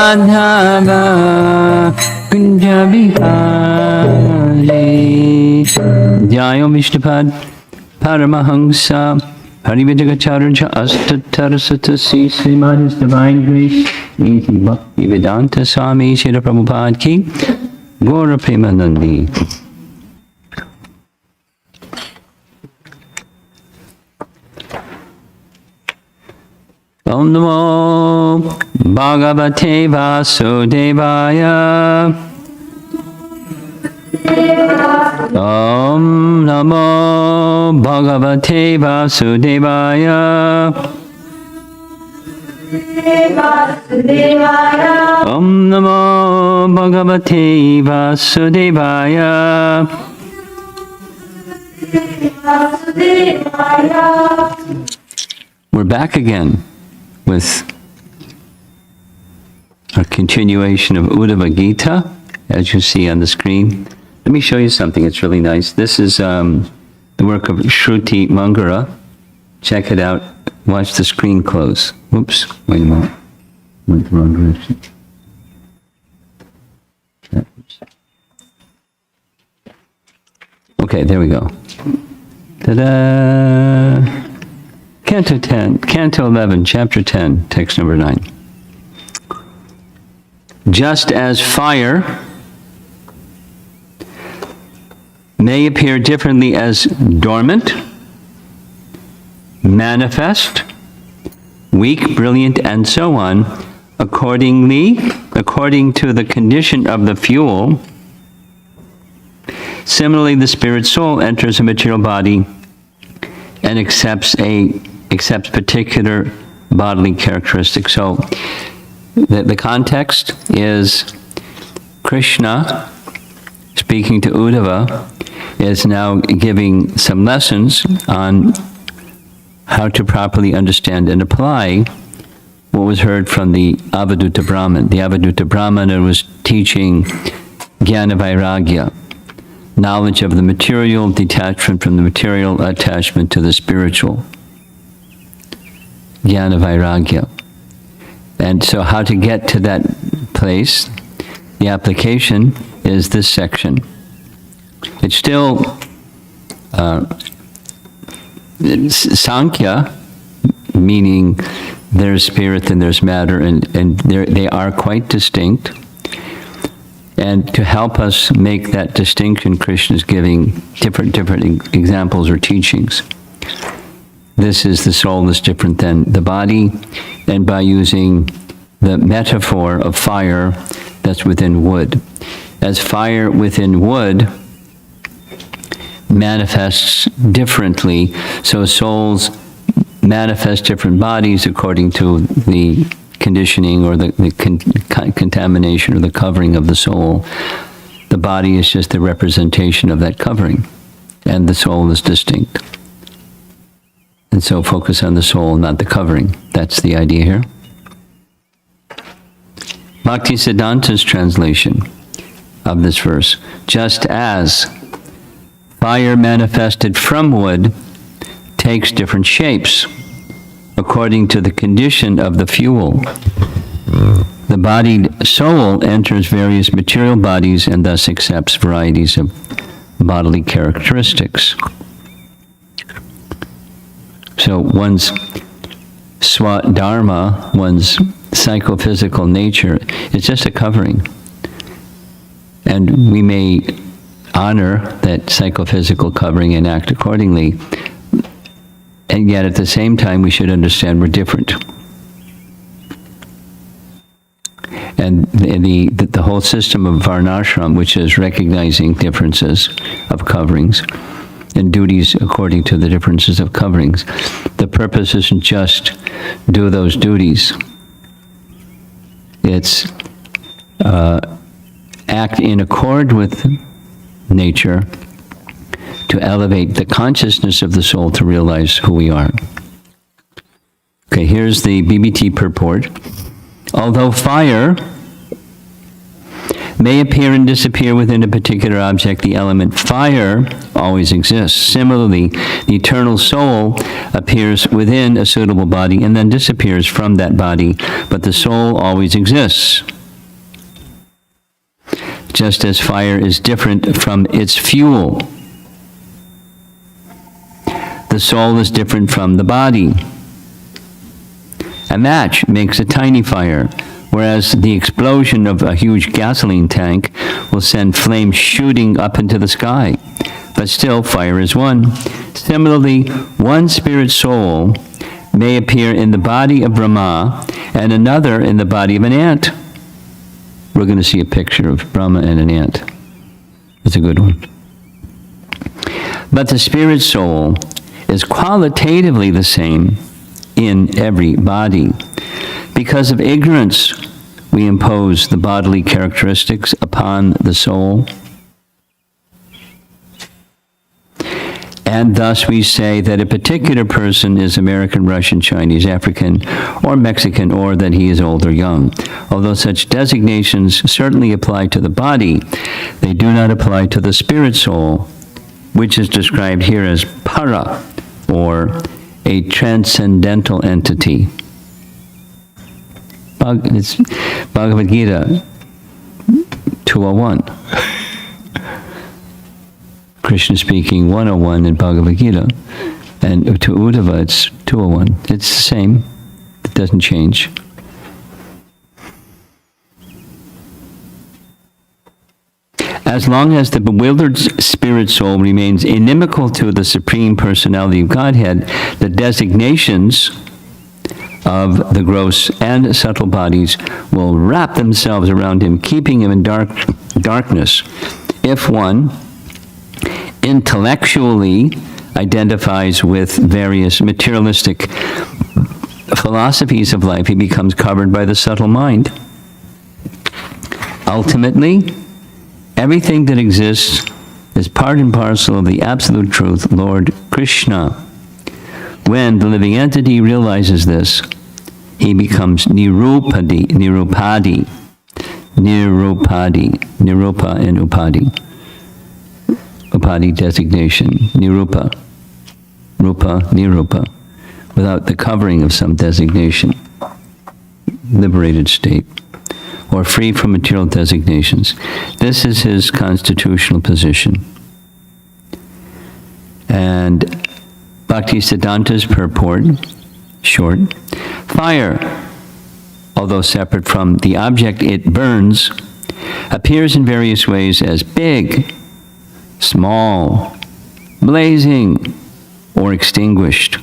Uddhava Jayo Vishnupad Paramahamsa Parivijagacharya Astatarasatasi Srimad His Divine Grace Iti Bhakti Vedanta Swami Srila Prabhupada Ki Gaura Premanandi. Om Namo Bhagavate Vasudevaya. Om Namo Bhagavate Vasudevaya. Om Namo Bhagavate Vasudevaya. We're back again with a continuation of Uddhava Gita, as you see on the screen. Let me show you something. It's really nice. This is the work of Shruti Mangara. Check it out. Watch the screen close. Oops, wait a moment. Went the wrong direction. Okay, there we go. Ta-da! Canto 10, Canto 11, Chapter 10, text number 9. Just as fire may appear differently as dormant, manifest, weak, brilliant, and so on, according to the condition of the fuel, similarly the spirit soul enters a material body and accepts particular bodily characteristics. So the context is Krishna, speaking to Uddhava, is now giving some lessons on how to properly understand and apply what was heard from the Avadhuta Brahman. The Avadhuta Brahmana was teaching Jnana Vairagya, knowledge of the material, detachment from the material, attachment to the spiritual. Jnana Vairagya. And so how to get to that place, the application is this section. It's still Sankhya, meaning there's spirit and there's matter, and they are quite distinct. And to help us make that distinction, Krishna is giving different examples or teachings. This is the soul is different than the body, and by using the metaphor of fire that's within wood. As fire within wood manifests differently, so souls manifest different bodies according to the conditioning or the contamination or the covering of the soul. The body is just the representation of that covering, and the soul is distinct. And so focus on the soul, not the covering. That's the idea here. Bhaktisiddhanta's translation of this verse. Just as fire manifested from wood takes different shapes according to the condition of the fuel, the bodied soul enters various material bodies and thus accepts varieties of bodily characteristics. So one's swadharma, one's psychophysical nature, is just a covering. And we may honor that psychophysical covering and act accordingly. And yet at the same time, we should understand we're different. And the whole system of varnashram, which is recognizing differences of coverings and duties according to the differences of coverings, the purpose isn't just do those duties. It's act in accord with nature to elevate the consciousness of the soul to realize who we are. Okay, here's the BBT purport. Although fire may appear and disappear within a particular object, the element fire always exists. Similarly, the eternal soul appears within a suitable body and then disappears from that body, but the soul always exists. Just as fire is different from its fuel, the soul is different from the body. A match makes a tiny fire, whereas the explosion of a huge gasoline tank will send flames shooting up into the sky. But still, fire is one. Similarly, one spirit soul may appear in the body of Brahma and another in the body of an ant. We're going to see a picture of Brahma and an ant. It's a good one. But the spirit soul is qualitatively the same in every body. Because of ignorance, we impose the bodily characteristics upon the soul. And thus we say that a particular person is American, Russian, Chinese, African, or Mexican, or that he is old or young. Although such designations certainly apply to the body, they do not apply to the spirit soul, which is described here as para, or a transcendental entity. It's Bhagavad Gita 201. Krishna speaking 101 in Bhagavad Gita. And to Uddhava, it's 201. It's the same. It doesn't change. As long as the bewildered spirit soul remains inimical to the Supreme Personality of Godhead, the designations of the gross and subtle bodies will wrap themselves around him, keeping him in darkness. If one intellectually identifies with various materialistic philosophies of life, he becomes covered by the subtle mind. Ultimately, everything that exists is part and parcel of the absolute truth, Lord Krishna. When the living entity realizes this, he becomes nirupa and upadi. Upadi designation, nirupa, rupa, nirupa, without the covering of some designation, liberated state, or free from material designations. This is his constitutional position. And Bhaktisiddhanta's purport, short, fire, although separate from the object it burns, appears in various ways as big, small, blazing, or extinguished,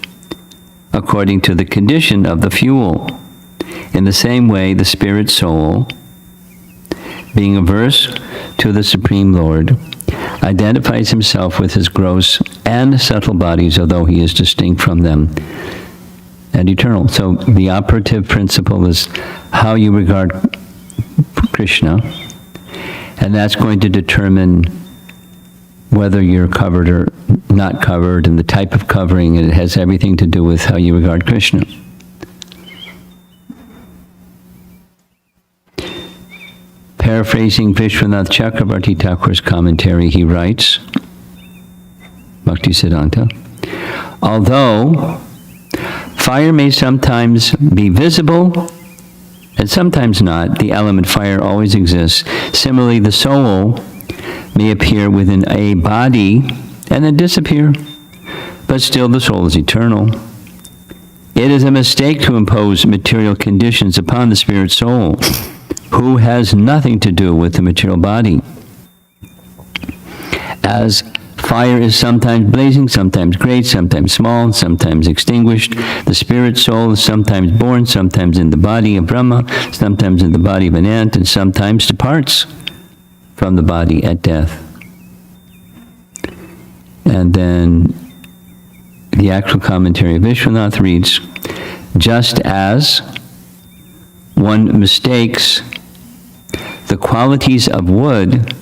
according to the condition of the fuel. In the same way, the spirit soul, being averse to the Supreme Lord, identifies himself with his gross and subtle bodies, although he is distinct from them and eternal. So the operative principle is how you regard Krishna, and that's going to determine whether you're covered or not covered, and the type of covering, and it has everything to do with how you regard Krishna. Paraphrasing Vishwanath Chakravarti Thakur's commentary, he writes, Bhaktisiddhanta, although fire may sometimes be visible and sometimes not, the element fire always exists. Similarly, the soul may appear within a body and then disappear, but still the soul is eternal. It is a mistake to impose material conditions upon the spirit soul, who has nothing to do with the material body. As fire is sometimes blazing, sometimes great, sometimes small, sometimes extinguished, the spirit soul is sometimes born, sometimes in the body of Brahma, sometimes in the body of an ant, and sometimes departs from the body at death. And then the actual commentary of Vishwanath reads, just as one mistakes the qualities of wood,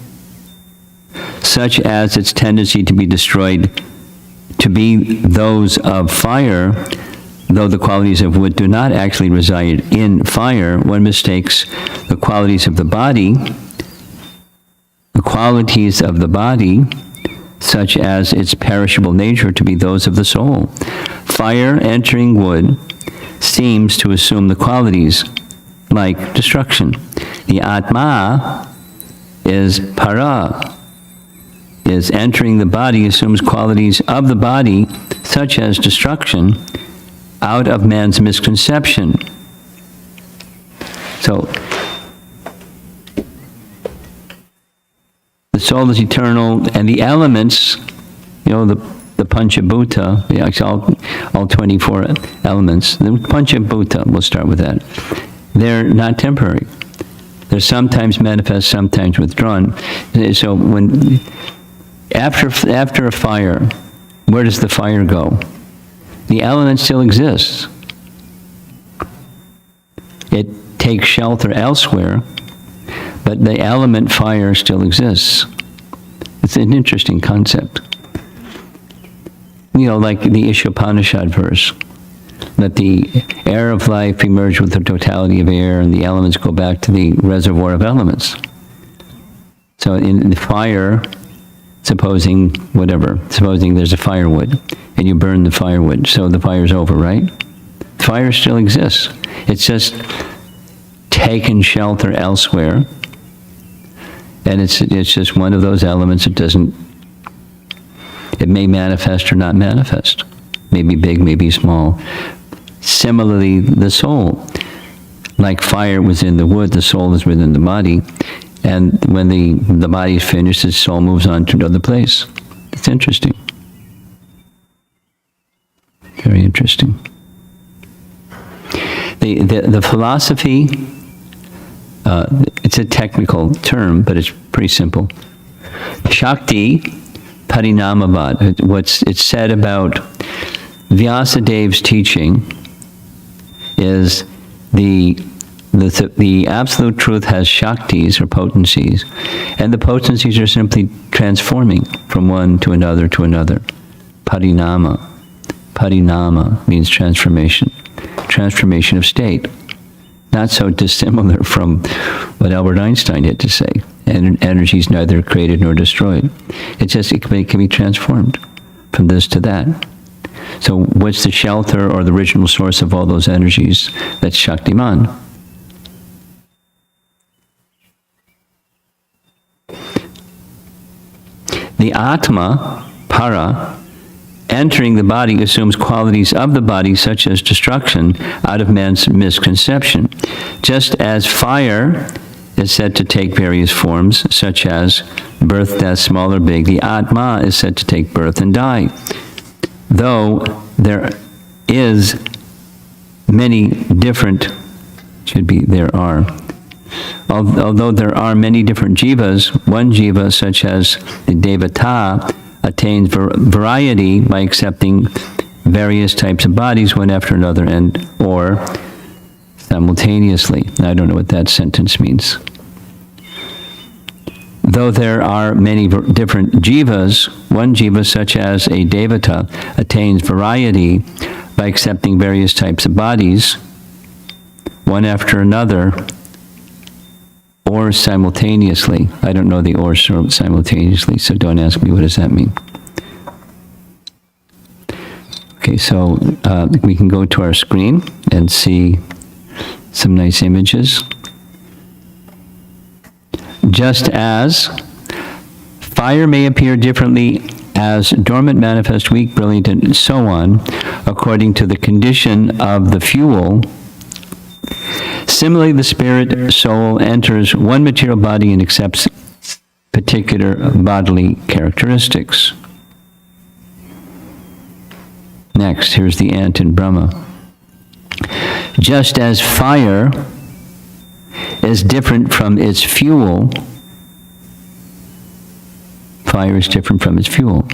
such as its tendency to be destroyed, to be those of fire, though the qualities of wood do not actually reside in fire, one mistakes the qualities of the body, such as its perishable nature, to be those of the soul. Fire entering wood seems to assume the qualities like destruction. The Atma is para, is entering the body, assumes qualities of the body, such as destruction, out of man's misconception. So, the soul is eternal, and the elements, the Panchabhuta, all 24 elements, the Panchabhuta, we'll start with that, they're not temporary. They're sometimes manifest, sometimes withdrawn. So when, after a fire, where does the fire go? The element still exists. It takes shelter elsewhere, but the element fire still exists. It's an interesting concept. Like the Ishopanishad verse, that the air of life be merged with the totality of air, and the elements go back to the reservoir of elements. So in the fire, supposing there's a firewood, and you burn the firewood, so the fire's over, right? Fire still exists. It's just taken shelter elsewhere, and it's just one of those elements. It may manifest or not manifest. Maybe big, maybe small. Similarly, the soul, like fire was in the wood, the soul is within the body, and when the body is finished, the soul moves on to another place. It's interesting. Very interesting. The philosophy, it's a technical term, but it's pretty simple. Shakti Parinamavad, it's said about Vyasadev's teaching is the absolute truth has shaktis, or potencies, and the potencies are simply transforming from one to another to another. Parinama means transformation of state. Not so dissimilar from what Albert Einstein had to say. Energy is neither created nor destroyed. It can be transformed from this to that. So what's the shelter or the original source of all those energies? That's Shaktiman. The Atma, para, entering the body assumes qualities of the body, such as destruction, out of man's misconception. Just as fire is said to take various forms, such as birth, death, small or big, the Atma is said to take birth and die. Though there is many different, although there are many different jivas, one jiva, such as the Devata, attains variety by accepting various types of bodies, one after another, or simultaneously. I don't know what that sentence means. Though there are many different jivas, one jiva, such as a devata, attains variety by accepting various types of bodies, one after another, or simultaneously. I don't know the or simultaneously, so don't ask me what does that mean. Okay, so we can go to our screen and see some nice images. Just as fire may appear differently as dormant, manifest, weak, brilliant, and so on, according to the condition of the fuel, similarly the spirit soul enters one material body and accepts particular bodily characteristics. Next, here's the ant in Brahma. Just as fire is different from its fuel, fire is different from its fuel.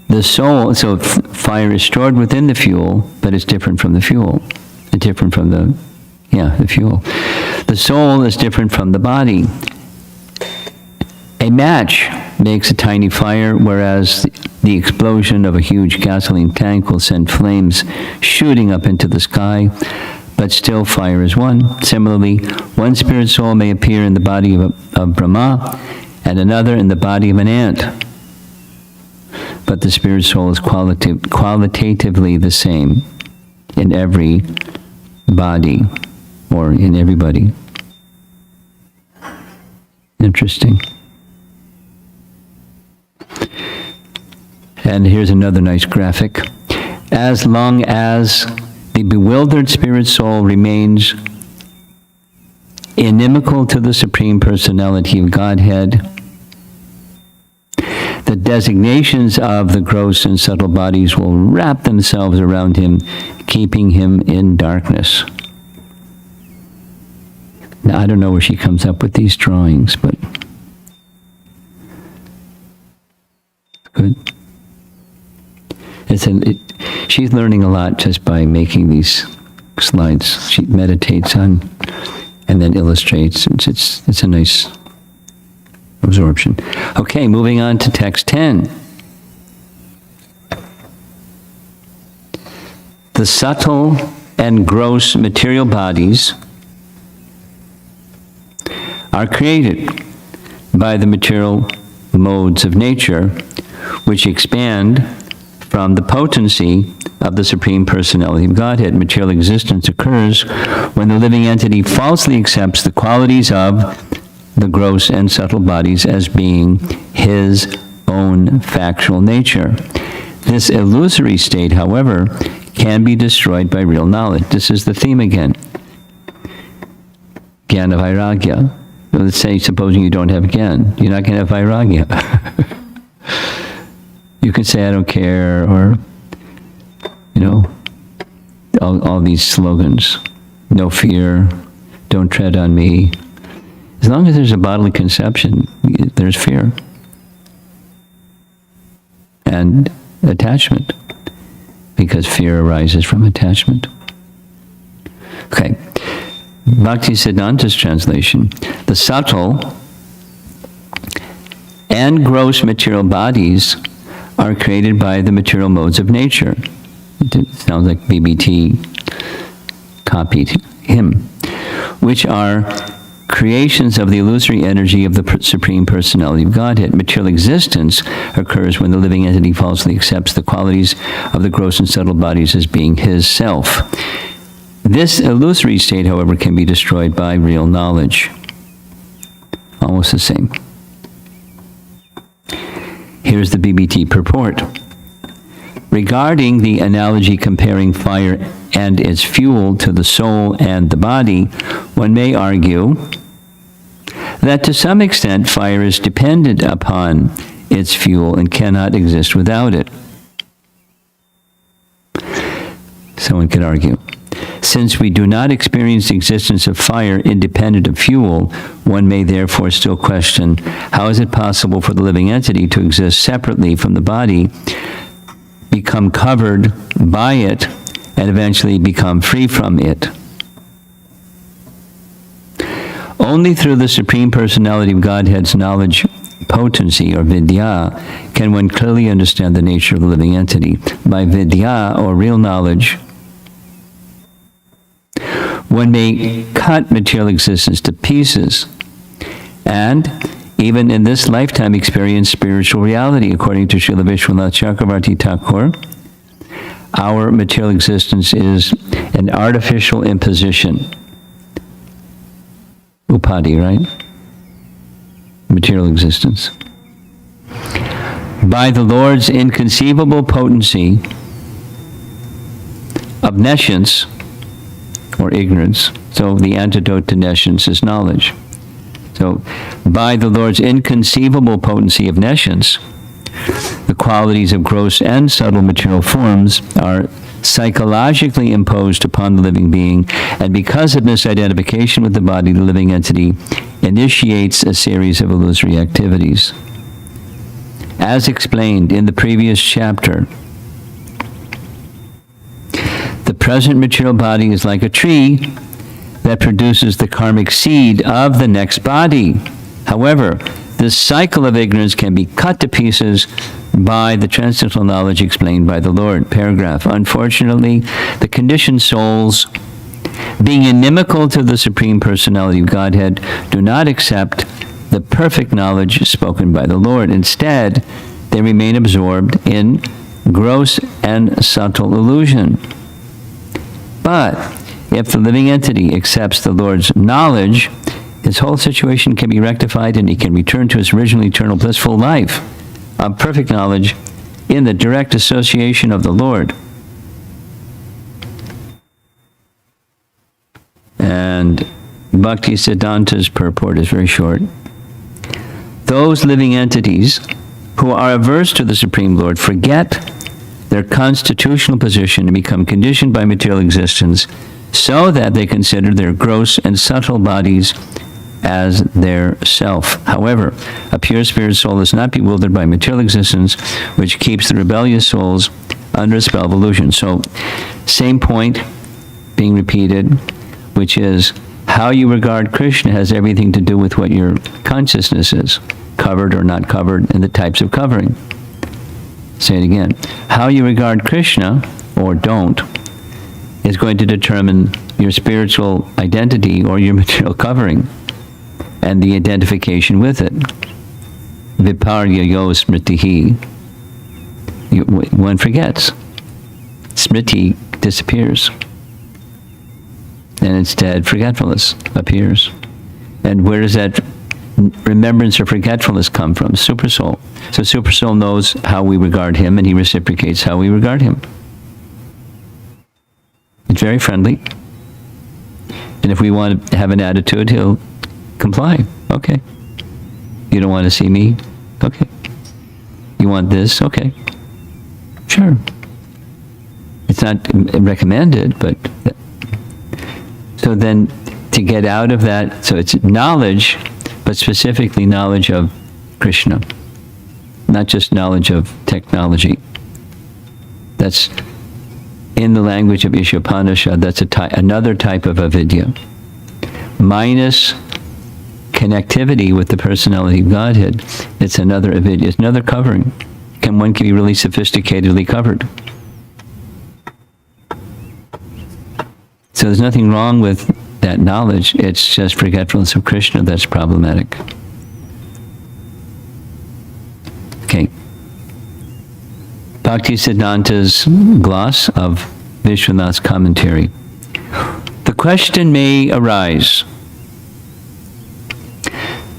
The soul, so fire is stored within the fuel, but it's different from the fuel. It's different from the fuel. The soul is different from the body. A match makes a tiny fire, whereas the explosion of a huge gasoline tank will send flames shooting up into the sky, but still fire is one. Similarly, one spirit soul may appear in the body of Brahma and another in the body of an ant. But the spirit soul is qualitatively the same in every body, or in everybody. Interesting. And here's another nice graphic. As long as the bewildered spirit soul remains inimical to the Supreme Personality of Godhead, the designations of the gross and subtle bodies will wrap themselves around him, keeping him in darkness. Now, I don't know where she comes up with these drawings, but good. She's learning a lot just by making these slides. She meditates on and then illustrates. It's a nice absorption. Okay, moving on to text 10. The subtle and gross material bodies are created by the material modes of nature, which expand from the potency of the Supreme Personality of Godhead. Material existence occurs when the living entity falsely accepts the qualities of the gross and subtle bodies as being his own factual nature. This illusory state, however, can be destroyed by real knowledge. This is the theme again. Jnana Vairagya. Let's say, supposing you don't have Gyan, you're not going to have Vairagya. You can say, I don't care, or, you know, all these slogans. No fear, don't tread on me. As long as there's a bodily conception, there's fear. And attachment, because fear arises from attachment. Okay. Bhaktisiddhanta's translation. The subtle and gross material bodies are created by the material modes of nature. It sounds like BBT copied him, which are creations of the illusory energy of the Supreme Personality of Godhead. Material existence occurs when the living entity falsely accepts the qualities of the gross and subtle bodies as being his self. This illusory state, however, can be destroyed by real knowledge. Almost the same. Here's the BBT purport. Regarding the analogy comparing fire and its fuel to the soul and the body, one may argue that to some extent fire is dependent upon its fuel and cannot exist without it. Someone could argue, since we do not experience the existence of fire independent of fuel, one may therefore still question, how is it possible for the living entity to exist separately from the body, become covered by it, and eventually become free from it? Only through the Supreme Personality of Godhead's knowledge potency, or vidya, can one clearly understand the nature of the living entity. By vidya, or real knowledge, one may cut material existence to pieces and, even in this lifetime, experience spiritual reality. According to Srila Vishwanath Chakravarti Thakur, our material existence is an artificial imposition. Upadhi, right? Material existence. By the Lord's inconceivable potency of nescience, or ignorance. So the antidote to nescience is knowledge. So by the Lord's inconceivable potency of nescience, the qualities of gross and subtle material forms are psychologically imposed upon the living being, and because of misidentification with the body, the living entity initiates a series of illusory activities. As explained in the previous chapter, the present material body is like a tree that produces the karmic seed of the next body. However, this cycle of ignorance can be cut to pieces by the transcendental knowledge explained by the Lord. Paragraph. Unfortunately, the conditioned souls, being inimical to the Supreme Personality of Godhead, do not accept the perfect knowledge spoken by the Lord. Instead, they remain absorbed in gross and subtle illusion. But if the living entity accepts the Lord's knowledge, his whole situation can be rectified and he can return to his original eternal blissful life of perfect knowledge in the direct association of the Lord. And Bhakti Siddhanta's purport is very short. Those living entities who are averse to the Supreme Lord forget their constitutional position and become conditioned by material existence so that they consider their gross and subtle bodies as their self. However, a pure spirit soul is not bewildered by material existence, which keeps the rebellious souls under a spell of illusion. So, same point being repeated, which is how you regard Krishna has everything to do with what your consciousness is, covered or not covered, and the types of covering. Say it again. How you regard Krishna, or don't, is going to determine your spiritual identity or your material covering and the identification with it. Viparya yo smritihi. One forgets. Smriti disappears. And instead, forgetfulness appears. And where does that remembrance or forgetfulness come from? Supersoul. So Supersoul knows how we regard him, and he reciprocates how we regard him. It's very friendly. And if we want to have an attitude, he'll comply. Okay. You don't want to see me? Okay. You want this? Okay. Sure. It's not recommended, but... So then, to get out of that, so it's knowledge, but specifically knowledge of Krishna, not just knowledge of technology. That's, in the language of Ishopanishad, that's another type of avidya. Minus connectivity with the personality of Godhead, it's another avidya, it's another covering. One can be really sophisticatedly covered. So there's nothing wrong with that knowledge, it's just forgetfulness of Krishna that's problematic. Okay. Bhakti Siddhanta's gloss of Vishwanath's commentary. The question may arise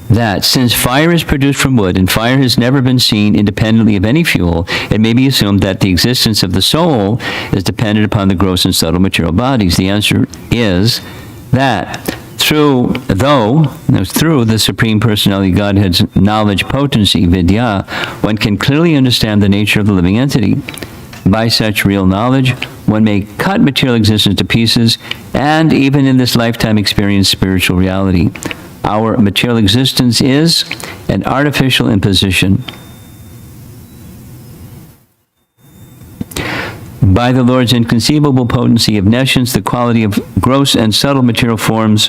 that since fire is produced from wood and fire has never been seen independently of any fuel, it may be assumed that the existence of the soul is dependent upon the gross and subtle material bodies. The answer is that through the Supreme Personality Godhead's knowledge potency, vidya, one can clearly understand the nature of the living entity. By such real knowledge, one may cut material existence to pieces and even in this lifetime experience spiritual reality. Our material existence is an artificial imposition. By the Lord's inconceivable potency of nescience, the quality of gross and subtle material forms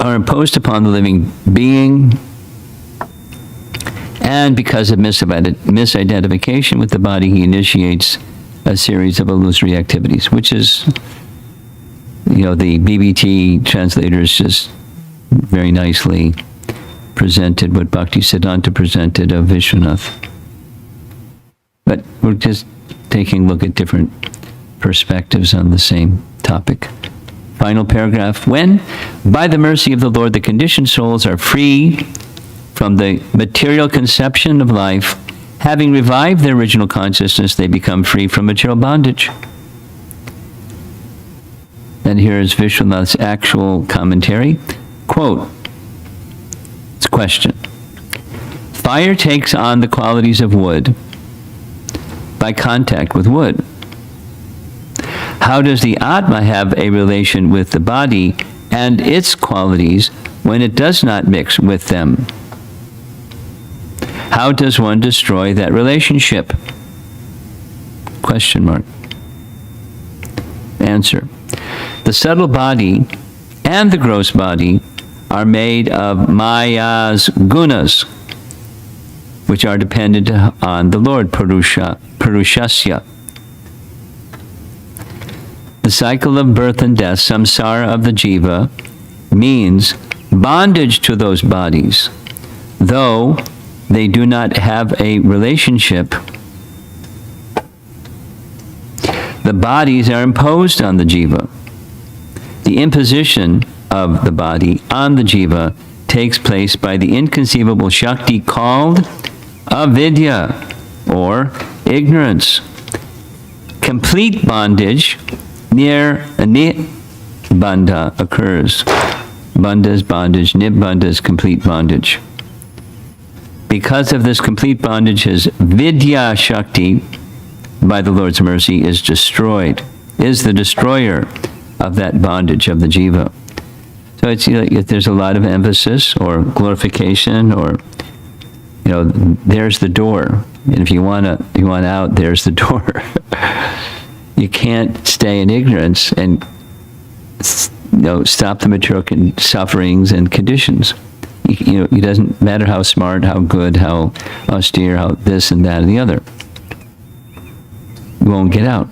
are imposed upon the living being, and because of misidentification with the body, he initiates a series of illusory activities, which is, the BBT translators just very nicely presented what Bhakti Siddhanta presented of Vishwanath. But we're just taking a look at different perspectives on the same topic. Final paragraph. When, by the mercy of the Lord, the conditioned souls are free from the material conception of life, having revived their original consciousness, they become free from material bondage. And here is Vishwanath's actual commentary. Quote, it's a question. Fire takes on the qualities of wood by contact with wood. How does the Atma have a relation with the body and its qualities when it does not mix with them? How does one destroy that relationship? Question mark. Answer. The subtle body and the gross body are made of Maya's gunas, which are dependent on the Lord, Purushasya. The cycle of birth and death, samsara of the jiva, means bondage to those bodies, though they do not have a relationship. The bodies are imposed on the jiva. The imposition of the body on the jiva takes place by the inconceivable Shakti called avidya, or ignorance. Complete bondage, nibbandha, occurs. Bandha is bondage, nibbandha is complete bondage. Because of this complete bondage, his vidya Shakti, by the Lord's mercy, is destroyed, is the destroyer of that bondage of the jiva. So it's, there's a lot of emphasis or glorification, or, there's the door. And if you want out, there's the door. You can't stay in ignorance and stop the material sufferings and conditions. It doesn't matter how smart, how good, how austere, how this and that and the other. You won't get out.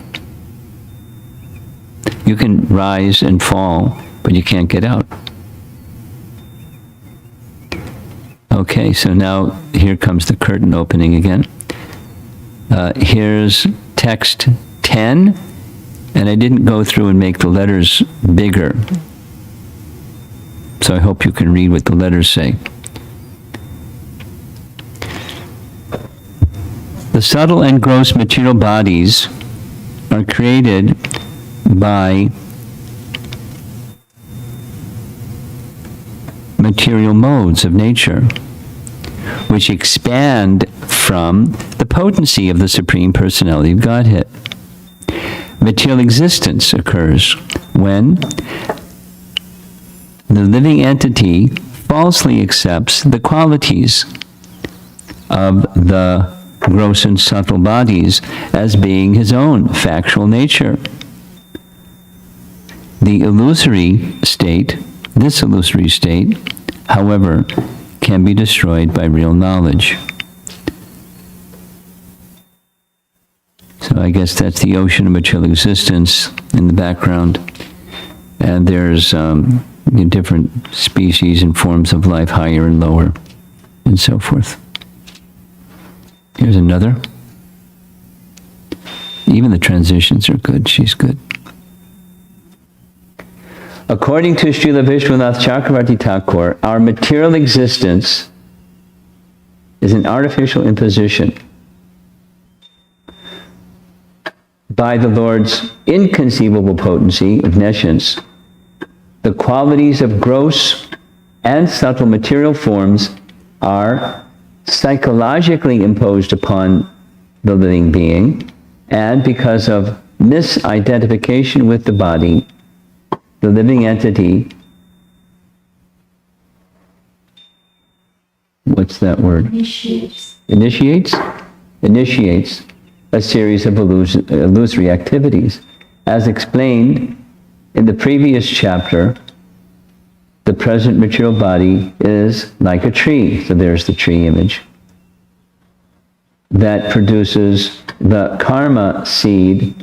You can rise and fall, but you can't get out. Okay, so now here comes the curtain opening again. Here's text 10, and I didn't go through and make the letters bigger. So I hope you can read what the letters say. The subtle and gross material bodies are created by material modes of nature, which expand from the potency of the Supreme Personality of Godhead. Material existence occurs when the living entity falsely accepts the qualities of the gross and subtle bodies as being his own factual nature. This illusory state, however, can be destroyed by real knowledge. So I guess that's the ocean of material existence in the background. And there's different species and forms of life, higher and lower, and so forth. Here's another. Even the transitions are good. She's good. According to Srila Vishwanath Chakravarti Thakur, our material existence is an artificial imposition by the Lord's inconceivable potency of nescience. The qualities of gross and subtle material forms are psychologically imposed upon the living being, and because of misidentification with the body, the living entity, what's that word? Initiates a series of illusory activities. As explained in the previous chapter, the present material body is like a tree. So there's the tree image that produces the karma seed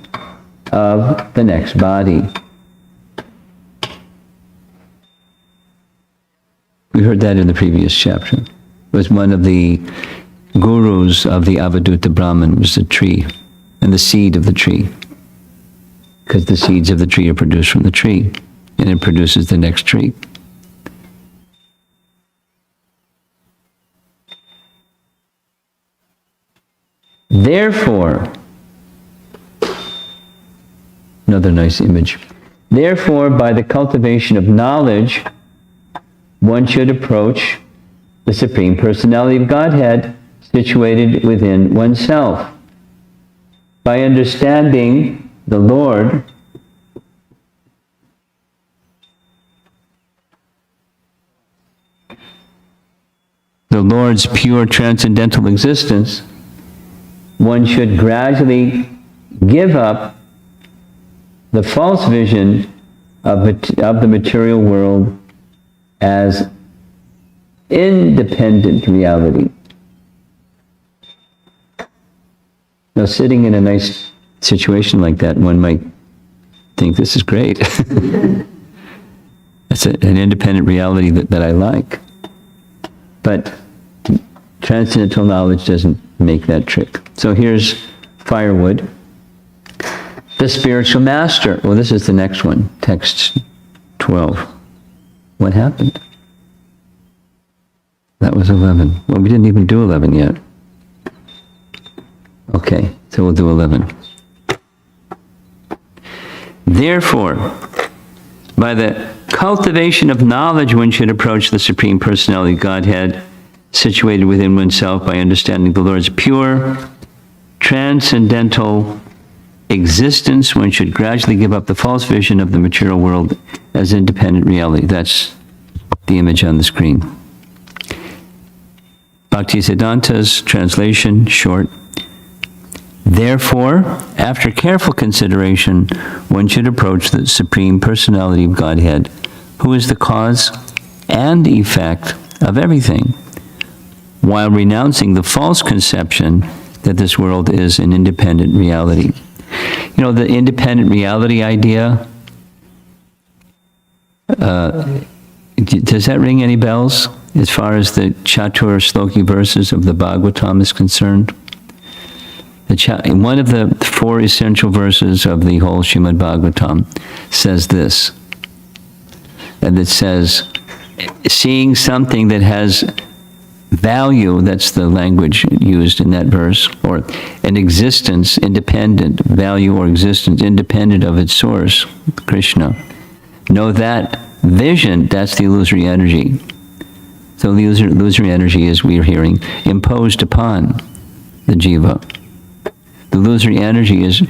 of the next body. We heard that in the previous chapter. It was one of the gurus of the Avadhuta Brahman, was the tree and the seed of the tree. Because the seeds of the tree are produced from the tree, and it produces the next tree. Therefore, another nice image. Therefore, by the cultivation of knowledge, one should approach the Supreme Personality of Godhead situated within oneself. By understanding the Lord, the Lord's pure transcendental existence, one should gradually give up the false vision of the material world as independent reality. Now, sitting in a nice situation like that, one might think this is great. It's an independent reality that I like. But transcendental knowledge doesn't make that trick. So here's firewood. The spiritual master. Well, this is the next one, text 12. What happened? That was 11. Well, we didn't even do 11 yet. Okay, so we'll do 11. Therefore, by the cultivation of knowledge, one should approach the Supreme Personality of Godhead, situated within oneself by understanding the Lord's pure, transcendental existence. One should gradually give up the false vision of the material world as independent reality. That's the image on the screen. Bhaktisiddhanta's translation, short. Therefore, after careful consideration, one should approach the Supreme Personality of Godhead, who is the cause and effect of everything, while renouncing the false conception that this world is an independent reality. You know, the independent reality idea, does that ring any bells as far as the Chatur Shloki verses of the Bhagavatam is concerned? One of the 4 essential verses of the whole Srimad Bhagavatam says this, and it says, seeing something that has value, that's the language used in that verse, or an existence independent, value or existence independent of its source, Krishna. Know that vision, that's the illusory energy. So the illusory energy is, we are hearing, imposed upon the jiva. The illusory energy is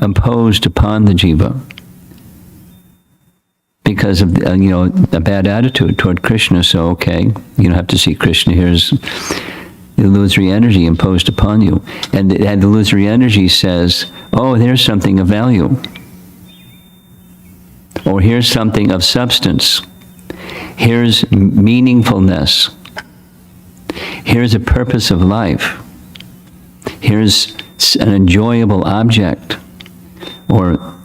imposed upon the jiva because of a bad attitude toward Krishna. So, okay, you don't have to see Krishna. Here's the illusory energy imposed upon you. And the illusory energy says, oh, there's something of value. Or here's something of substance. Here's meaningfulness. Here's a purpose of life. Here's an enjoyable object. Or,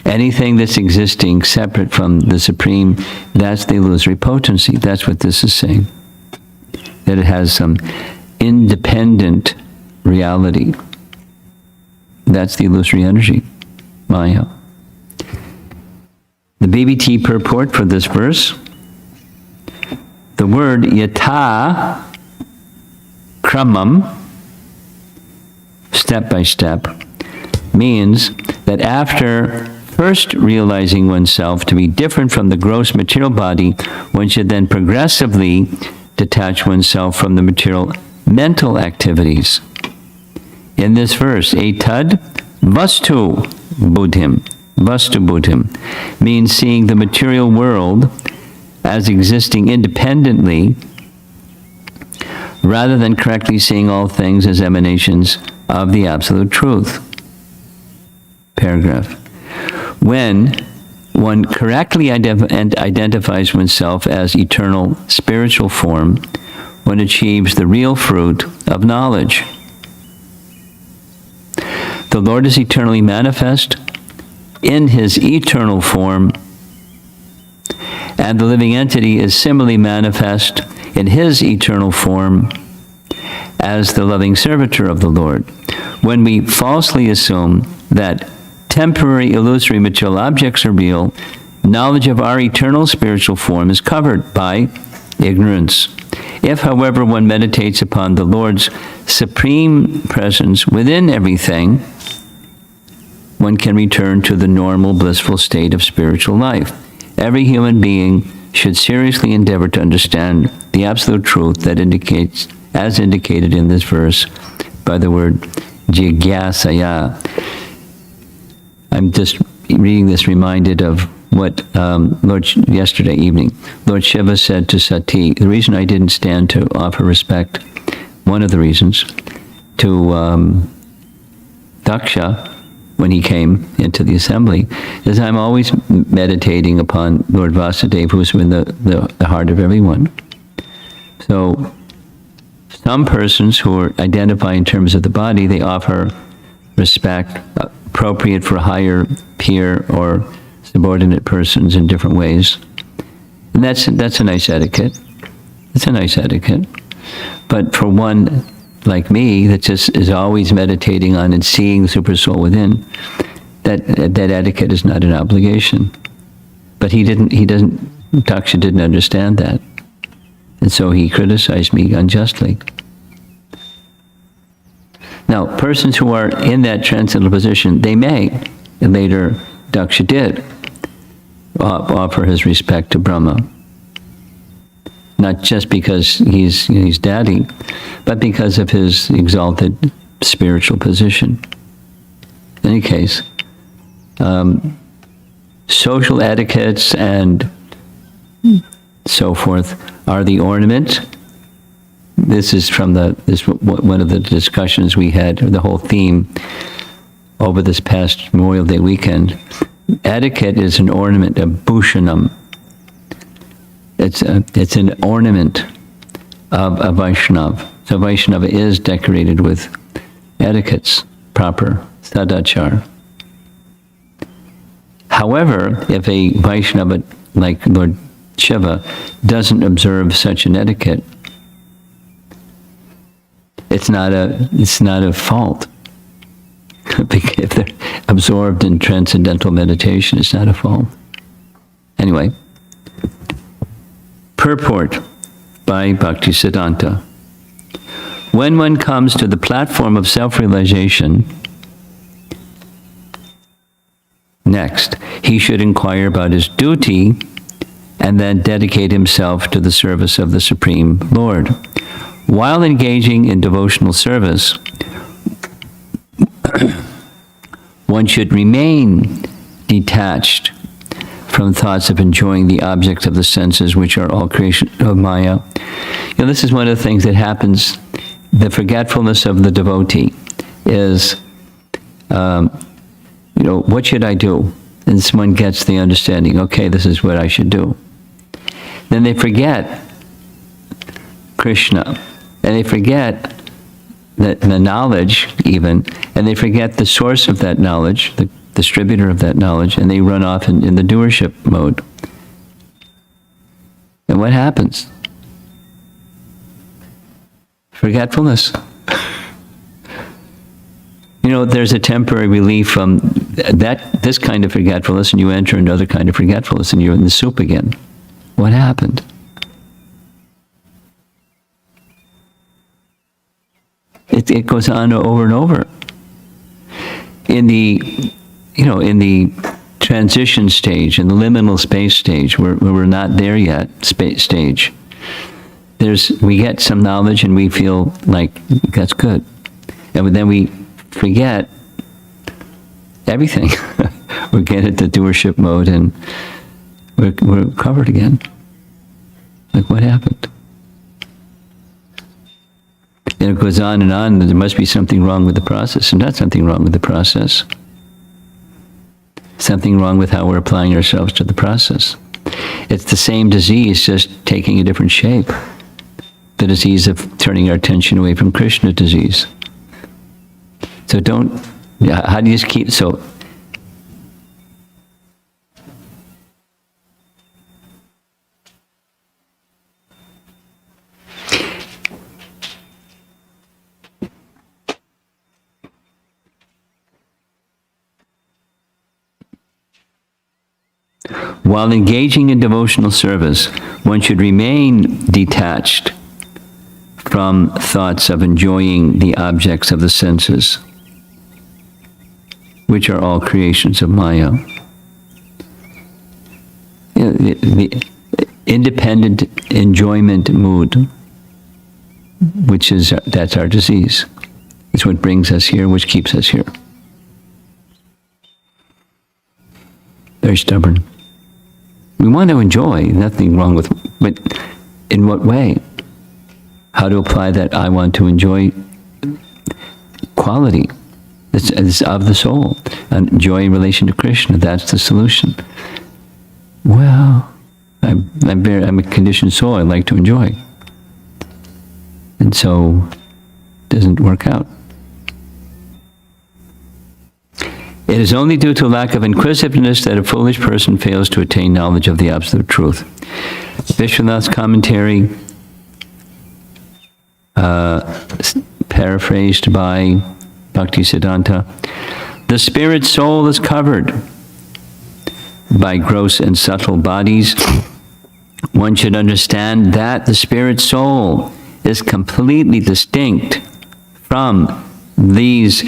anything that's existing separate from the Supreme, that's the illusory potency. That's what this is saying. That it has some independent reality. That's the illusory energy, Maya. The BBT purport for this verse, the word yatha kramam, step by step, means that after first realizing oneself to be different from the gross material body, one should then progressively detach oneself from the material mental activities. In this verse, etad vastu buddhim, vastu buddhim, means seeing the material world as existing independently rather than correctly seeing all things as emanations of the absolute truth. Paragraph. When one correctly identifies oneself as eternal spiritual form, one achieves the real fruit of knowledge. The Lord is eternally manifest in his eternal form, and the living entity is similarly manifest in his eternal form as the loving servitor of the Lord. When we falsely assume that temporary illusory material objects are real, knowledge of our eternal spiritual form is covered by ignorance. If, however, one meditates upon the Lord's supreme presence within everything, one can return to the normal blissful state of spiritual life. Every human being should seriously endeavor to understand the absolute truth that indicates, as indicated in this verse, by the word jigyasaya. I'm just reading this reminded of what yesterday evening, Lord Shiva said to Sati. The reason I didn't stand to offer respect, one of the reasons, to Daksha when he came into the assembly, is I'm always meditating upon Lord Vasudeva, who's in the heart of everyone. So some persons who identify in terms of the body, they offer respect appropriate for higher peer or subordinate persons in different ways. And that's a nice etiquette. It's a nice etiquette. But for one like me that just is always meditating on and seeing the super soul within, that etiquette is not an obligation. But Daksha didn't understand that. And so he criticized me unjustly. Now, persons who are in that transcendental position, they may, and later Daksha did, offer his respect to Brahma. Not just because he's daddy, but because of his exalted spiritual position. In any case, social etiquettes and so forth are the ornament. This is from one of the discussions we had, or the whole theme over this past Memorial Day weekend. Etiquette is an ornament, a bhushanam. It's an ornament of a Vaishnava. So Vaishnava is decorated with etiquettes, proper sadachar. However, if a Vaishnava like Lord Shiva doesn't observe such an etiquette, it's not a fault. If they're absorbed in transcendental meditation, it's not a fault. Anyway, purport by Bhaktisiddhanta. When one comes to the platform of self-realization, next, he should inquire about his duty and then dedicate himself to the service of the Supreme Lord. While engaging in devotional service, one should remain detached from thoughts of enjoying the objects of the senses, which are all creation of Maya. This is one of the things that happens. The forgetfulness of the devotee is, what should I do? And someone gets the understanding, okay, this is what I should do. Then they forget Krishna, and they forget the knowledge even, and they forget the source of that knowledge, the distributor of that knowledge, and they run off in the doership mode. And what happens? Forgetfulness. There's a temporary relief from this kind of forgetfulness, and you enter another kind of forgetfulness, and you're in the soup again. What happened? It goes on over and over. In the transition stage, in the liminal space stage, where we're not there yet, stage, we get some knowledge and we feel like that's good. And then we forget everything. We get into doership mode and we're covered again. Like, what happened? And it goes on, and there must be something wrong with the process. And not something wrong with the process. Something wrong with how we're applying ourselves to the process. It's the same disease, just taking a different shape. The disease of turning our attention away from Krishna disease. So how do you keep, while engaging in devotional service, one should remain detached from thoughts of enjoying the objects of the senses, which are all creations of Maya. The independent enjoyment mood, that's our disease. It's what brings us here, which keeps us here. Very stubborn. We want to enjoy, nothing wrong with, but in what way? How to apply that I want to enjoy quality that's of the soul, and enjoy in relation to Krishna. That's the solution. Well, I'm a conditioned soul. I like to enjoy, and so it doesn't work out. It is only due to a lack of inquisitiveness that a foolish person fails to attain knowledge of the absolute truth. Vishwanath's commentary, paraphrased by Bhaktisiddhanta. The spirit soul is covered by gross and subtle bodies. One should understand that the spirit soul is completely distinct from these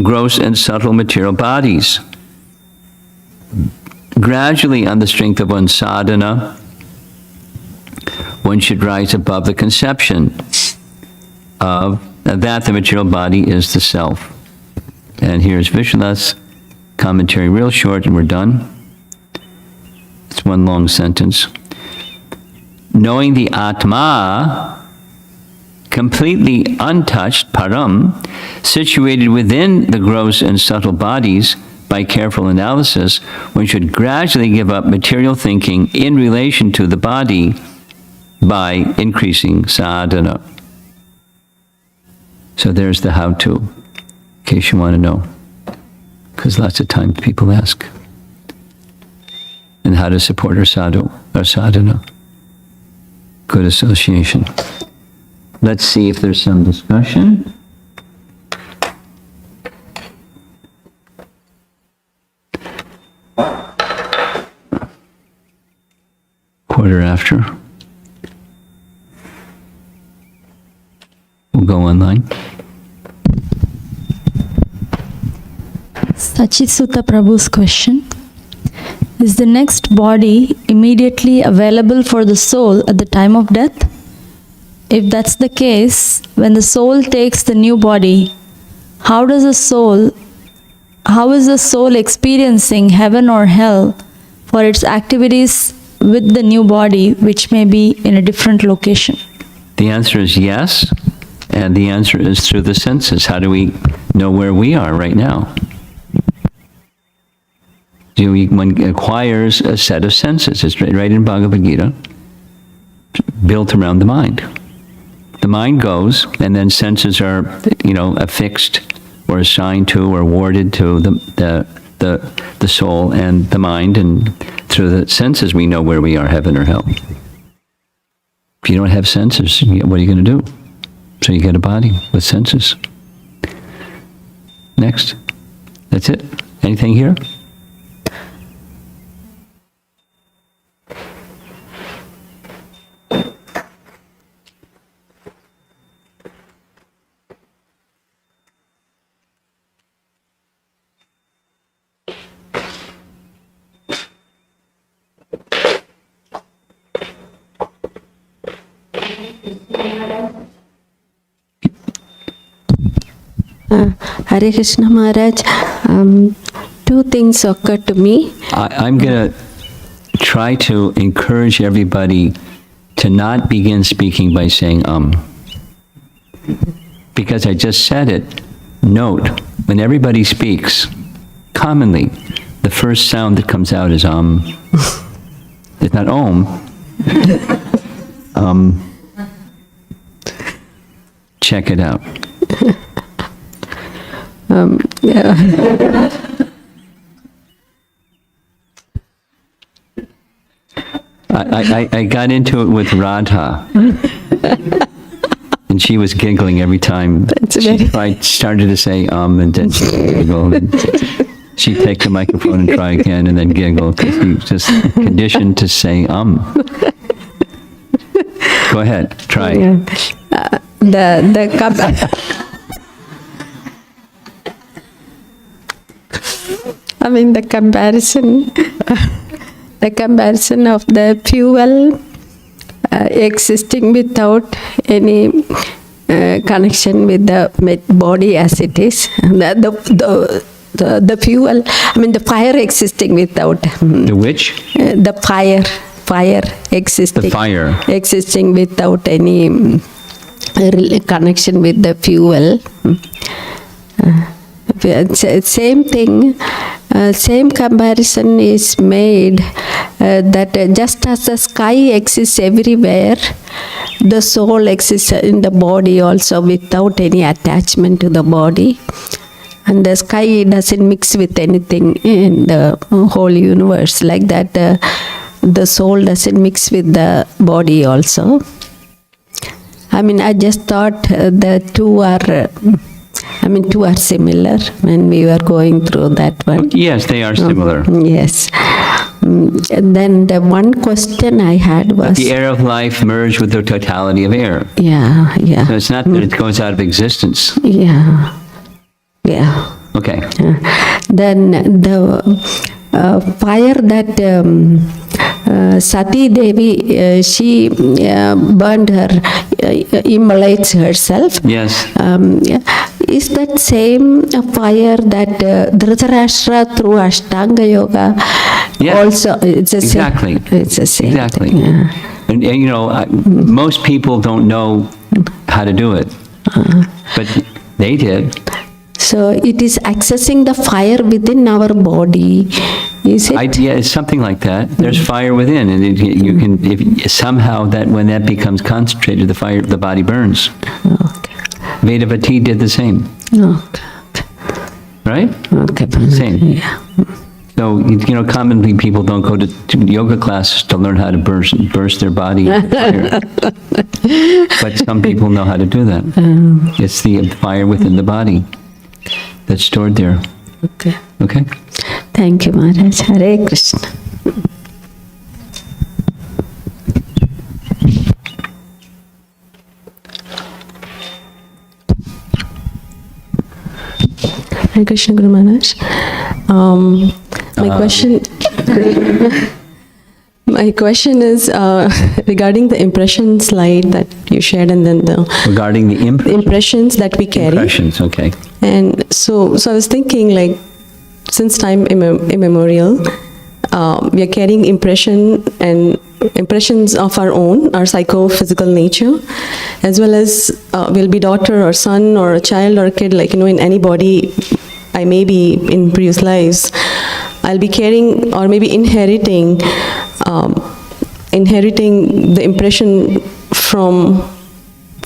gross and subtle material bodies. Gradually, on the strength of one's sadhana, one should rise above the conception of that the material body is the self. And here's Vishwanath's commentary, real short, and we're done. It's one long sentence. Knowing the Atma, completely untouched, param, situated within the gross and subtle bodies, by careful analysis, one should gradually give up material thinking in relation to the body by increasing sadhana. So there's the how-to, in case you want to know, because lots of times people ask. And how to support our sadhana. Good association. Let's see if there's some discussion. Quarter after. We'll go online. Sachisuta Prabhu's question. Is the next body immediately available for the soul at the time of death? If that's the case, when the soul takes the new body, how is the soul experiencing heaven or hell for its activities with the new body, which may be in a different location? The answer is yes, and the answer is through the senses. How do we know where we are right now? One acquires a set of senses. It's right in Bhagavad Gita, built around the mind. The mind goes, and then senses are, affixed or assigned to or awarded to the soul and the mind, and through the senses we know where we are, heaven or hell. If you don't have senses, what are you going to do? So you get a body with senses. Next. That's it. Anything here? Hare Krishna Maharaj, two things occurred to me. I'm going to try to encourage everybody to not begin speaking by saying because I just said it. Note, when everybody speaks, commonly, the first sound that comes out is It's not om. Check it out. Yeah. I got into it with Radha, and she was giggling every time she started to say and then she giggled. And she'd take the microphone and try again, and then giggle because she was just conditioned to say Go ahead, try. Yeah. The comparison of the fuel existing without any connection with the body as it is. The fuel, the fire existing without. The which? The fire existing. The fire. Existing without any connection with the fuel. Same thing, same comparison is made that just as the sky exists everywhere, the soul exists in the body also without any attachment to the body. and the sky doesn't mix with anything in the whole universe. Like that, the soul doesn't mix with the body also. I mean, I just thought the two are similar when we were going through that one. Yes, they are similar. Yes. And then the one question I had was... The air of life merged with the totality of air. Yeah, yeah. So it's not that it goes out of existence. Yeah. Yeah. Okay. Then the fire that Sati Devi, she burned her, immolates herself. Yes. Is that same fire that Dhritarashtra through Ashtanga Yoga? Yeah. Also, it's the Exactly. same. It's the same. Exactly. thing, yeah. And you know, most people don't know how to do it, but they did. So it is accessing the fire within our body. Is it? Yeah, it's something like that. There's fire within, and you can, if somehow that when that becomes concentrated, the body burns. Okay. Vedavati did the same, Okay. right? Okay. Same. Yeah. So, you know, commonly people don't go to yoga classes to learn how to burst their body with fire. But some people know how to do that. It's the fire within the body that's stored there. Okay. Okay? Thank you, Maharaj. Hare Krishna. Hare Krishna, Guru Maharaj. My question is regarding the impression slide that you shared, and then the Regarding the impressions that we carry. impressions, okay. And so I was thinking, like, since time immemorial, we are carrying impressions of our own, our psychophysical nature, as well as will be daughter or son or a child or a kid, like, you know, in any body I may be in previous lives, I'll be carrying or maybe inheriting the impression from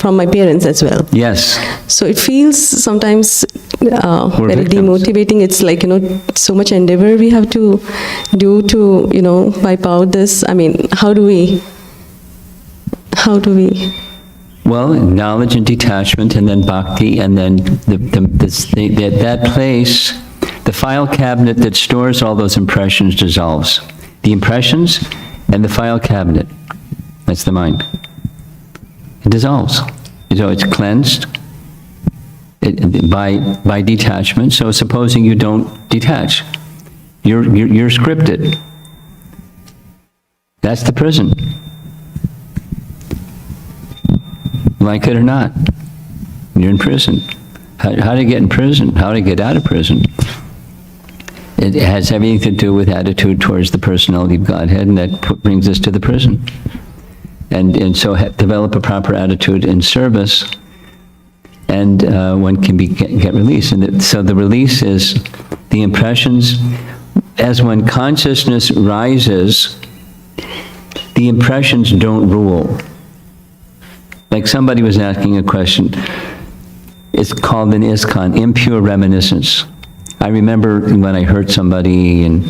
my parents as well. Yes. So it feels sometimes very victims. demotivating. It's like, you know, so much endeavor we have to do to, you know, wipe out this. I mean, how do we? Well, knowledge and detachment, and then bhakti, and then that place, the file cabinet that stores all those impressions dissolves. The impressions and the file cabinet, that's the mind. It dissolves. So it's cleansed by detachment. So supposing you don't detach, you're scripted. That's the prison. Like it or not, you're in prison. How to get in prison? How to get out of prison? It has everything to do with attitude towards the personality of Godhead, and that brings us to the prison. And so develop a proper attitude in service, and one can get released. And so the release is the impressions. As when consciousness rises, the impressions don't rule. Like somebody was asking a question. It's called in ISKCON, impure reminiscence. I remember when I hurt somebody and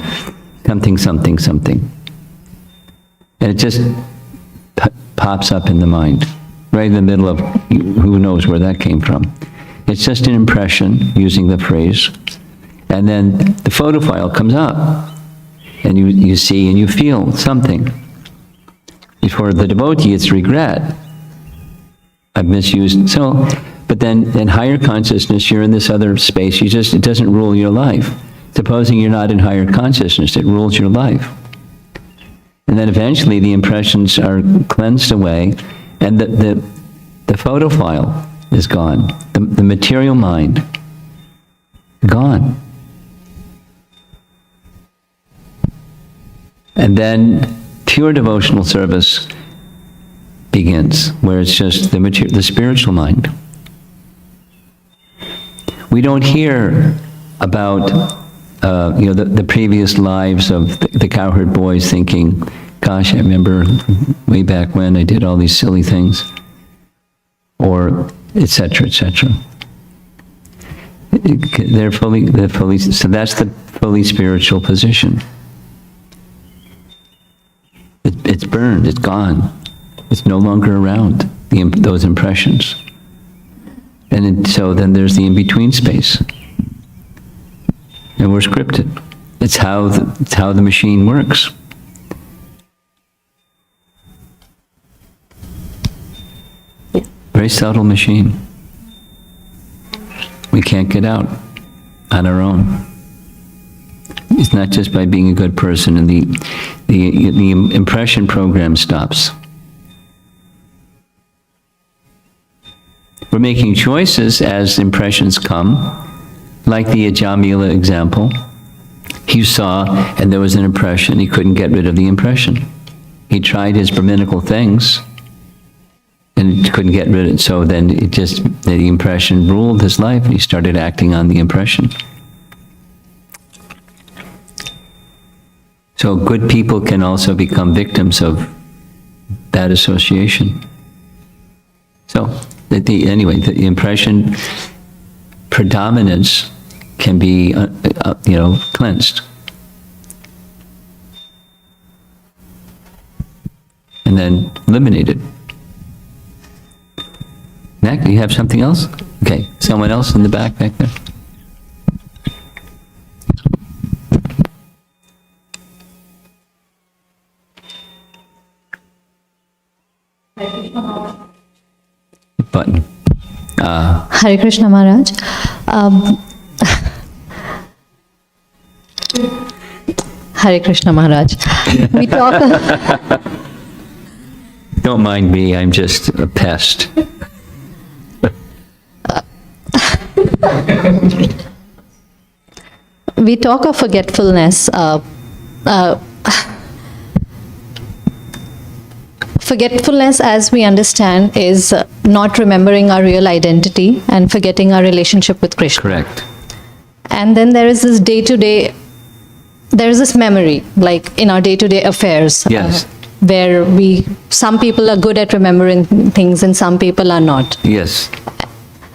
something. And it just pops up in the mind, right in the middle of who knows where that came from. It's just an impression, using the phrase. And then the photo file comes up, and you see and you feel something. For the devotee, it's regret. I've misused. So, but then in higher consciousness, you're in this other space. It doesn't rule your life. Supposing you're not in higher consciousness, it rules your life. And then eventually the impressions are cleansed away, and the photo file is gone. The material mind, gone. And then pure devotional service begins, where it's just the spiritual mind. We don't hear about the previous lives of the cowherd boys thinking, gosh, I remember way back when I did all these silly things, or et cetera, et cetera. they're fully, so that's the fully spiritual position. It's burned, it's gone. It's no longer around, those impressions. And so then there's the in-between space. And we're scripted. It's how the machine works. Very subtle machine. We can't get out on our own. It's not just by being a good person, and the impression program stops. We're making choices as impressions come, like the Ajamila example. He saw, and there was an impression. He couldn't get rid of the impression. He tried his Brahminical things, and couldn't get rid of it. So then the impression ruled his life, and he started acting on the impression. So good people can also become victims of bad association. So, anyway, the impression predominance can be, cleansed. And then eliminated. Mac, do you have something else? Okay, someone else in the back there? Button. Hare Krishna Maharaj. Hare Krishna Maharaj. We talk. Don't mind me, I'm just a pest. We talk of forgetfulness. Forgetfulness, as we understand, is not remembering our real identity and forgetting our relationship with Krishna. Correct. And then there is this day-to-day, there is this memory, like in our day-to-day affairs. Yes. Where some people are good at remembering things and some people are not. Yes.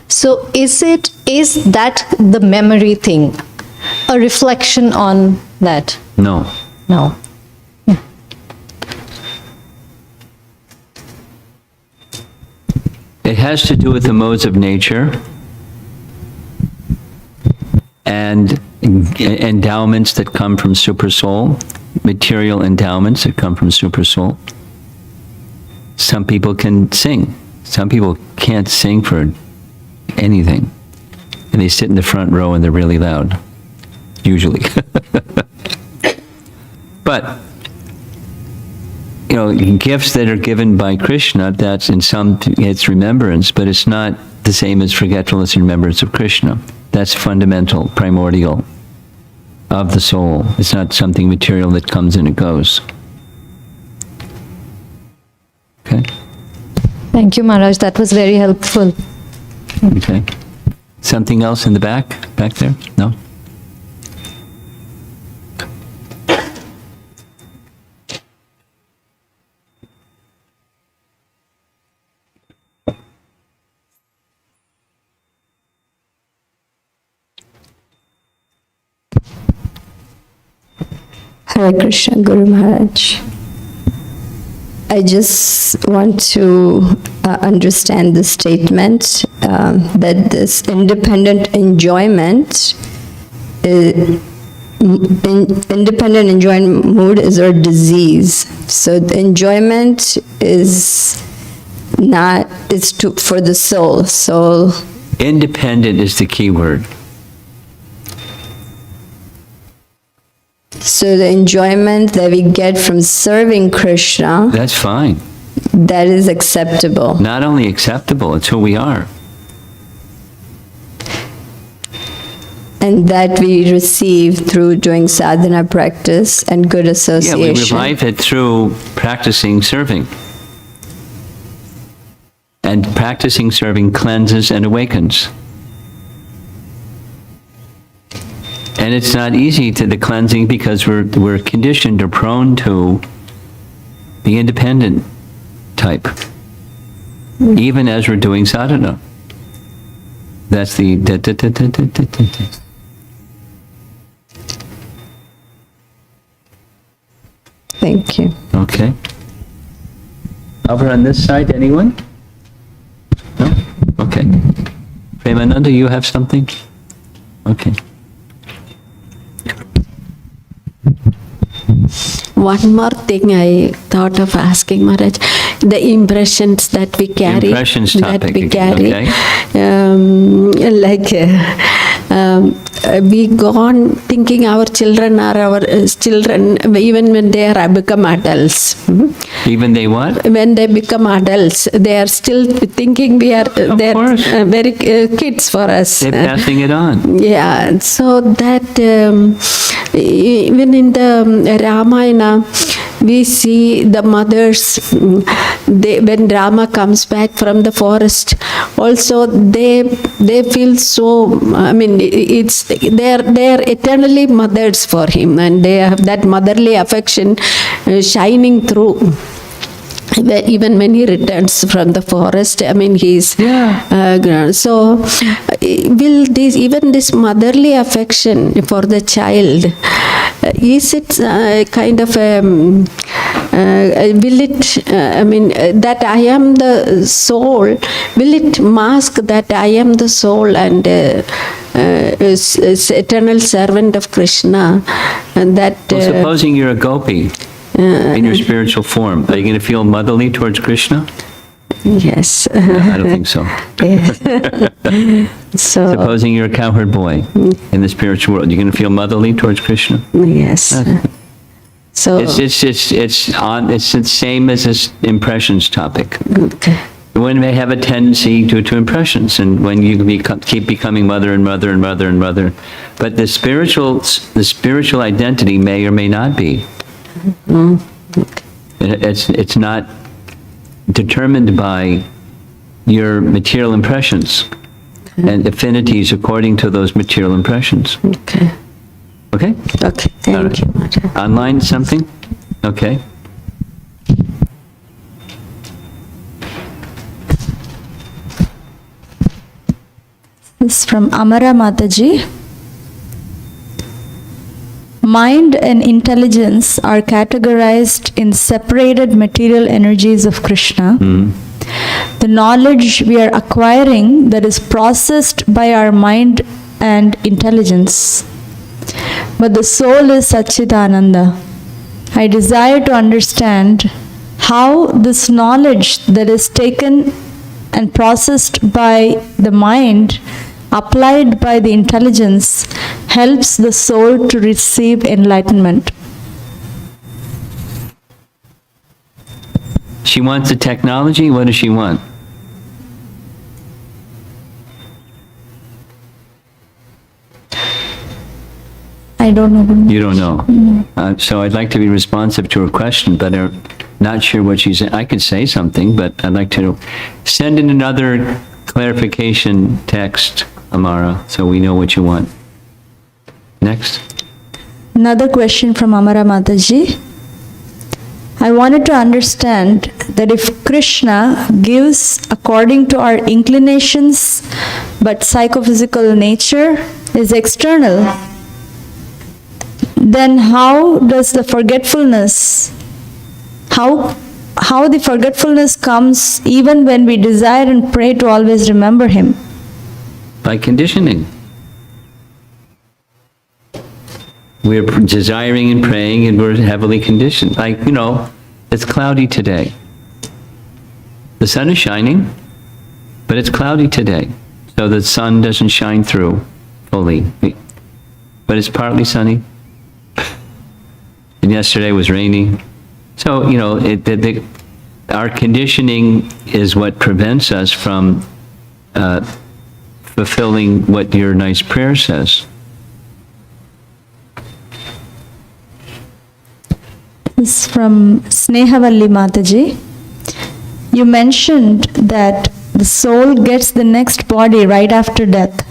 So is that the memory thing a reflection on that? No. No. It has to do with the modes of nature and endowments that come from Super Soul, material endowments that come from Super Soul. Some people can sing. Some people can't sing for anything. And they sit in the front row and they're really loud, usually. But, gifts that are given by Krishna, that's it's remembrance, but it's not the same as forgetfulness and remembrance of Krishna. That's fundamental, primordial of the soul. It's not something material that comes and it goes. Okay? Thank you, Maharaj. That was very helpful. Okay. Something else in the back there? No? Hare Krishna, Guru Maharaj. I just want to understand the statement that this independent enjoyment, independent enjoyment mood is our disease. So the enjoyment is not, it's for the soul. So Independent is the key word. So the enjoyment that we get from serving Krishna, That's fine. that is acceptable. Not only acceptable, it's who we are. And that we receive through doing sadhana practice and good Yeah, association. we revive it through practicing serving. And practicing serving cleanses and awakens. And it's not easy to the cleansing because we're conditioned or prone to the independent type, even as we're doing sadhana. That's the... Thank you. Okay. Over on this side, anyone? No? Okay. Premananda, you have something? Okay. One more thing I thought of asking Maharaj, the impressions that we carry. Impressions that topic we again, carry. We go on thinking our children are our children even when they are become adults. Even they what? When they become adults, they are still thinking we are they're course. very kids for us. They're passing it on. Yeah, so that even in the Ramayana, we see the mothers, when Rama comes back from the forest, also they feel so, I mean, it's they're eternally mothers for him, and they have that motherly affection shining through. Even when he returns from the forest, I mean, he's so will this motherly affection for the child, is it kind of will it I mean that I am the soul, will it mask that I am the soul and is eternal servant of Krishna, and that Well, supposing you're a gopi in your spiritual form, are you going to feel motherly towards Krishna? yes. I don't think so. So Supposing you're a cowherd boy in the spiritual world, you're going to feel motherly towards Krishna? yes. So It's the same as this impressions topic. okay. When they have a tendency to impressions, and when you keep becoming mother and mother and mother and mother, but the spiritual identity may or may not be. It's not determined by your material impressions and affinities according to those material impressions. Okay. Okay? Okay. Thank you, Maharaj. Online something? Okay. This is from Amara Mataji. Mind and intelligence are categorized in separated material energies of Krishna. The knowledge we are acquiring that is processed by our mind and intelligence. But the soul is Satchidananda. I desire to understand how this knowledge that is taken and processed by the mind, applied by the intelligence, helps the soul to receive enlightenment. She wants the technology. What does she want? I don't know. You don't know. So I'd like to be responsive to her question, but I'm not sure what she's... I could say something, but I'd like to send in another clarification text, Amara, so we know what you want. Next. Another question from Amara Mataji. I wanted to understand that if Krishna gives according to our inclinations, but psychophysical nature is external, then how does the forgetfulness, how the forgetfulness comes even when we desire and pray to always remember Him? By conditioning. We're desiring and praying, and we're heavily conditioned. Like, it's cloudy today. The sun is shining, but it's cloudy today. So the sun doesn't shine through fully. But it's partly sunny. And yesterday was rainy. So, our conditioning is what prevents us from fulfilling what your nice prayer says. This is from Snehavalli Mataji. You mentioned that the soul gets the next body right after death.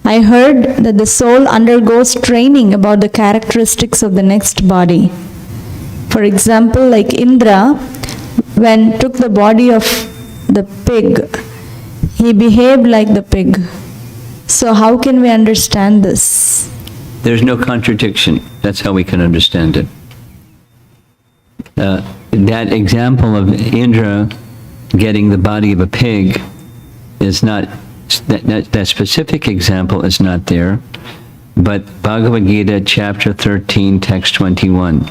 I heard that the soul undergoes training about the characteristics of the next body. For example, like Indra, when took the body of the pig, he behaved like the pig. So how can we understand this? There's no contradiction. That's how we can understand it. That example of Indra getting the body of a pig is not, that specific example is not there, but Bhagavad Gita chapter 13, text 21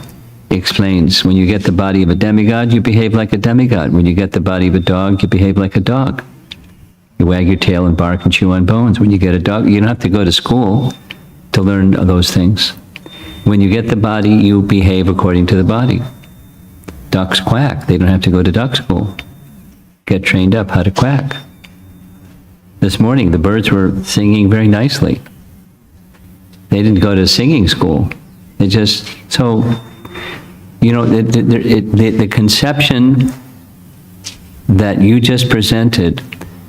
explains, when you get the body of a demigod, you behave like a demigod. When you get the body of a dog, you behave like a dog. You wag your tail and bark and chew on bones. When you get a dog, you don't have to go to school to learn those things. When you get the body, you behave according to the body. Ducks quack. They don't have to go to duck school. Get trained up how to quack. This morning, the birds were singing very nicely. They didn't go to singing school. They just, so, you know, the conception that you just presented,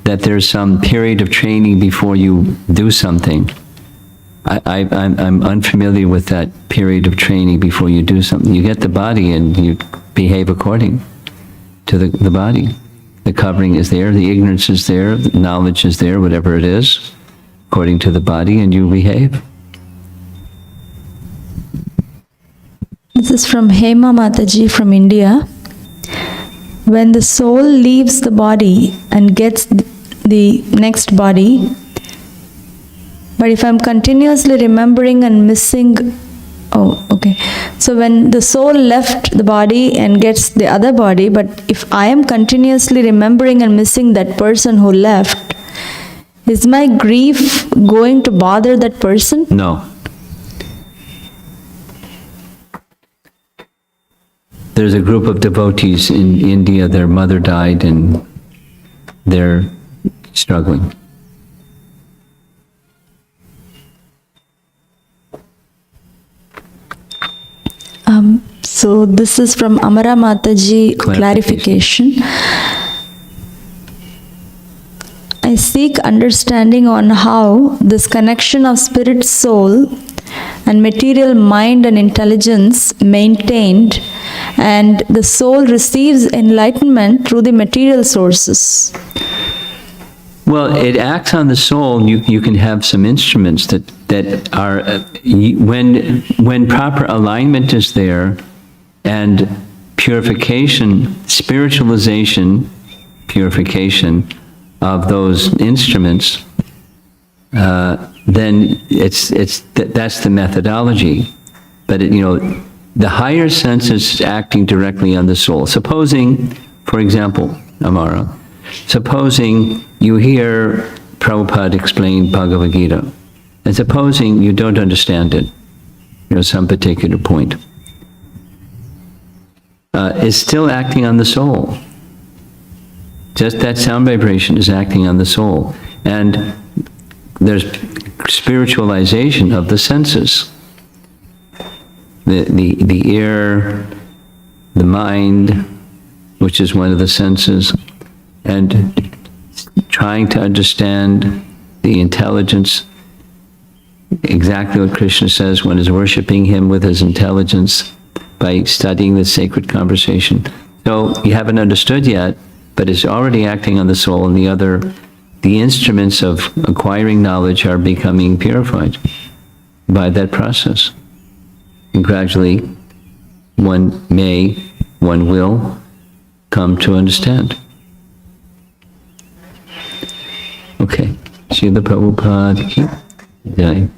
that there's some period of training before you do something, I'm unfamiliar with that period of training before you do something. You get the body and you behave according to the body. The covering is there, the ignorance is there, the knowledge is there, whatever it is, according to the body, and you behave. This is from Hema Mataji from India. When the soul leaves the body and gets the next body, but if I'm continuously remembering and missing, oh, okay. So when the soul left the body and gets the other body, but if I am continuously remembering and missing that person who left, is my grief going to bother that person? No. There's a group of devotees in India, their mother died and they're struggling. So this is from Amara Mataji clarification. I seek understanding on how this connection of spirit soul and material mind and intelligence maintained, and the soul receives enlightenment through the material sources. Well, it acts on the soul. You can have some instruments that are, when proper alignment is there, and purification, spiritualization, purification of those instruments, then that's the methodology. But the higher sense is acting directly on the soul. Supposing, for example, Amara, supposing you hear Prabhupada explain Bhagavad Gita, and supposing you don't understand it, some particular point, is still acting on the soul. Just that sound vibration is acting on the soul. And there's spiritualization of the senses. The ear, the mind, which is one of the senses, and trying to understand the intelligence, exactly what Krishna says, one is worshiping him with his intelligence by studying the sacred conversation. So you haven't understood yet, but it's already acting on the soul, and the instruments of acquiring knowledge are becoming purified by that process. And gradually, one will come to understand. Okay. Srila Prabhupada ki jai.